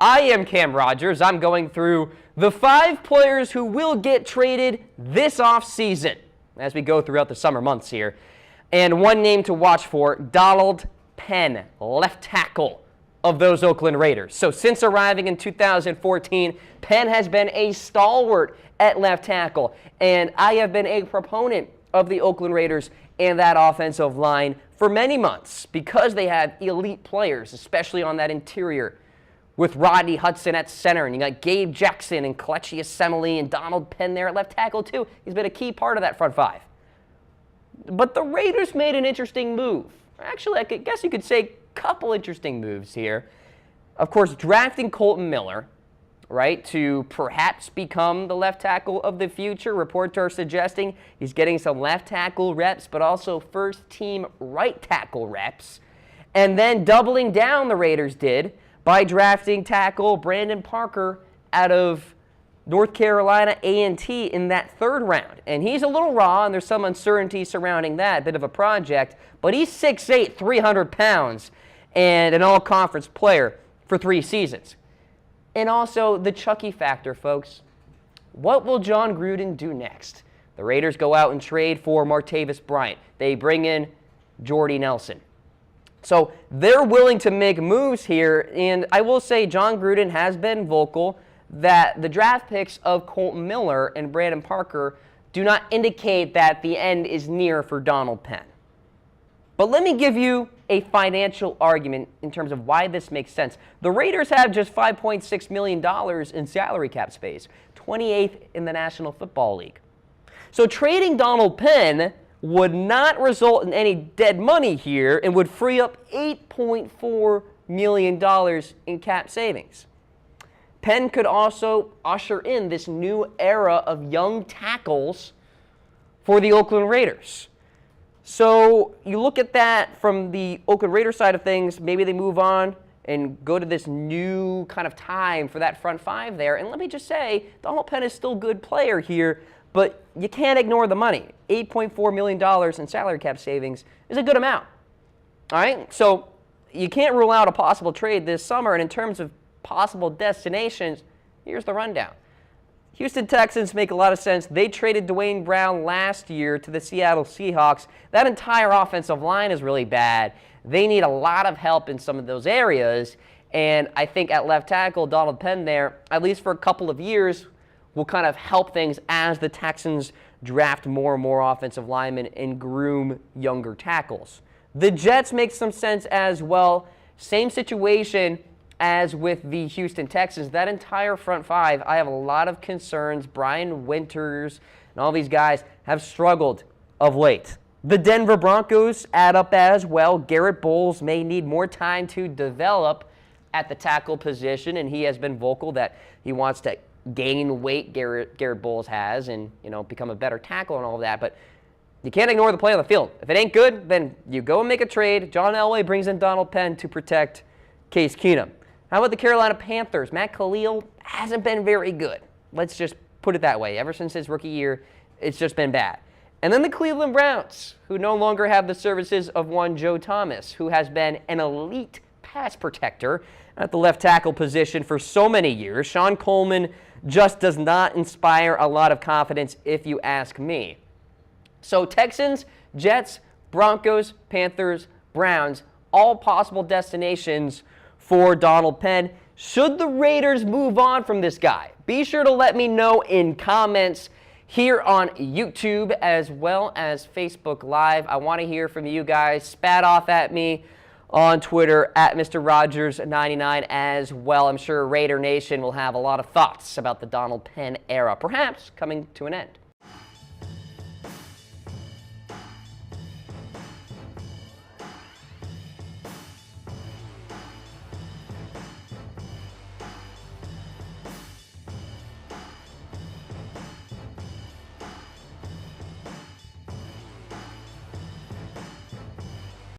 I am Cam Rogers. I'm going through the 5 players who will get traded this offseason as we go throughout the summer months here. And one name to watch for, Donald Penn, left tackle of those Oakland Raiders. So since arriving in 2014, Penn has been a stalwart at left tackle. And I have been a proponent of the Oakland Raiders and that offensive line for many months because they have elite players, especially on that interior, with Rodney Hudson at center, and you got Gabe Jackson and Kelechi Osemele and Donald Penn there at left tackle too. He's been a key part of that front 5. But the Raiders made an interesting move. Actually, I guess you could say a couple interesting moves here. Of course, drafting Kolton Miller, right, to perhaps become the left tackle of the future. Reports are suggesting he's getting some left tackle reps, but also first-team right tackle reps. And then doubling down, the Raiders did, by drafting tackle Brandon Parker out of North Carolina A&T in that 3rd round. And he's a little raw, and there's some uncertainty surrounding that, bit of a project, but he's 6'8", 300 pounds, and an all-conference player for 3 seasons. And also the Chucky factor, folks. What will John Gruden do next? The Raiders go out and trade for Martavis Bryant. They bring in Jordy Nelson. So they're willing to make moves here, and I will say John Gruden has been vocal that the draft picks of Kolton Miller and Brandon Parker do not indicate that the end is near for Donald Penn. But let me give you a financial argument in terms of why this makes sense. The Raiders have just $5.6 million in salary cap space, 28th in the National Football League. So trading Donald Penn would not result in any dead money here and would free up $8.4 million in cap savings. Penn could also usher in this new era of young tackles for the Oakland Raiders. So you look at that from the Oakland Raiders side of things, maybe they move on and go to this new kind of time for that front 5 there. And let me just say, Donald Penn is still a good player here, but you can't ignore the money. $8.4 million in salary cap savings is a good amount. All right? So you can't rule out a possible trade this summer. And in terms of possible destinations, here's the rundown. Houston Texans make a lot of sense. They traded Dwayne Brown last year to the Seattle Seahawks. That entire offensive line is really bad. They need a lot of help in some of those areas. And I think at left tackle, Donald Penn there, at least for a couple of years, will kind of help things as the Texans draft more and more offensive linemen and groom younger tackles. The Jets make some sense as well. Same situation as with the Houston Texans. That entire front 5, I have a lot of concerns. Brian Winters and all these guys have struggled of late. The Denver Broncos add up as well. Garrett Bowles may need more time to develop at the tackle position, and he has been vocal that he wants to gain weight, Garrett Bowles has, and become a better tackle and all of that. But you can't ignore the play on the field. If it ain't good, then you go and make a trade. John Elway brings in Donald Penn to protect Case Keenum. How about the Carolina Panthers? Matt Khalil hasn't been very good. Let's just put it that way. Ever since his rookie year, it's just been bad. And then the Cleveland Browns, who no longer have the services of one Joe Thomas, who has been an elite pass protector at the left tackle position for so many years. Sean Coleman just does not inspire a lot of confidence, if you ask me. So Texans, Jets, Broncos, Panthers, Browns, all possible destinations for Donald Penn. Should the Raiders move on from this guy? Be sure to let me know in comments here on YouTube as well as Facebook Live. I want to hear from you guys. Spat off at me on Twitter at Mr. Rogers99 as well. I'm sure Raider Nation will have a lot of thoughts about the Donald Penn era, perhaps coming to an end.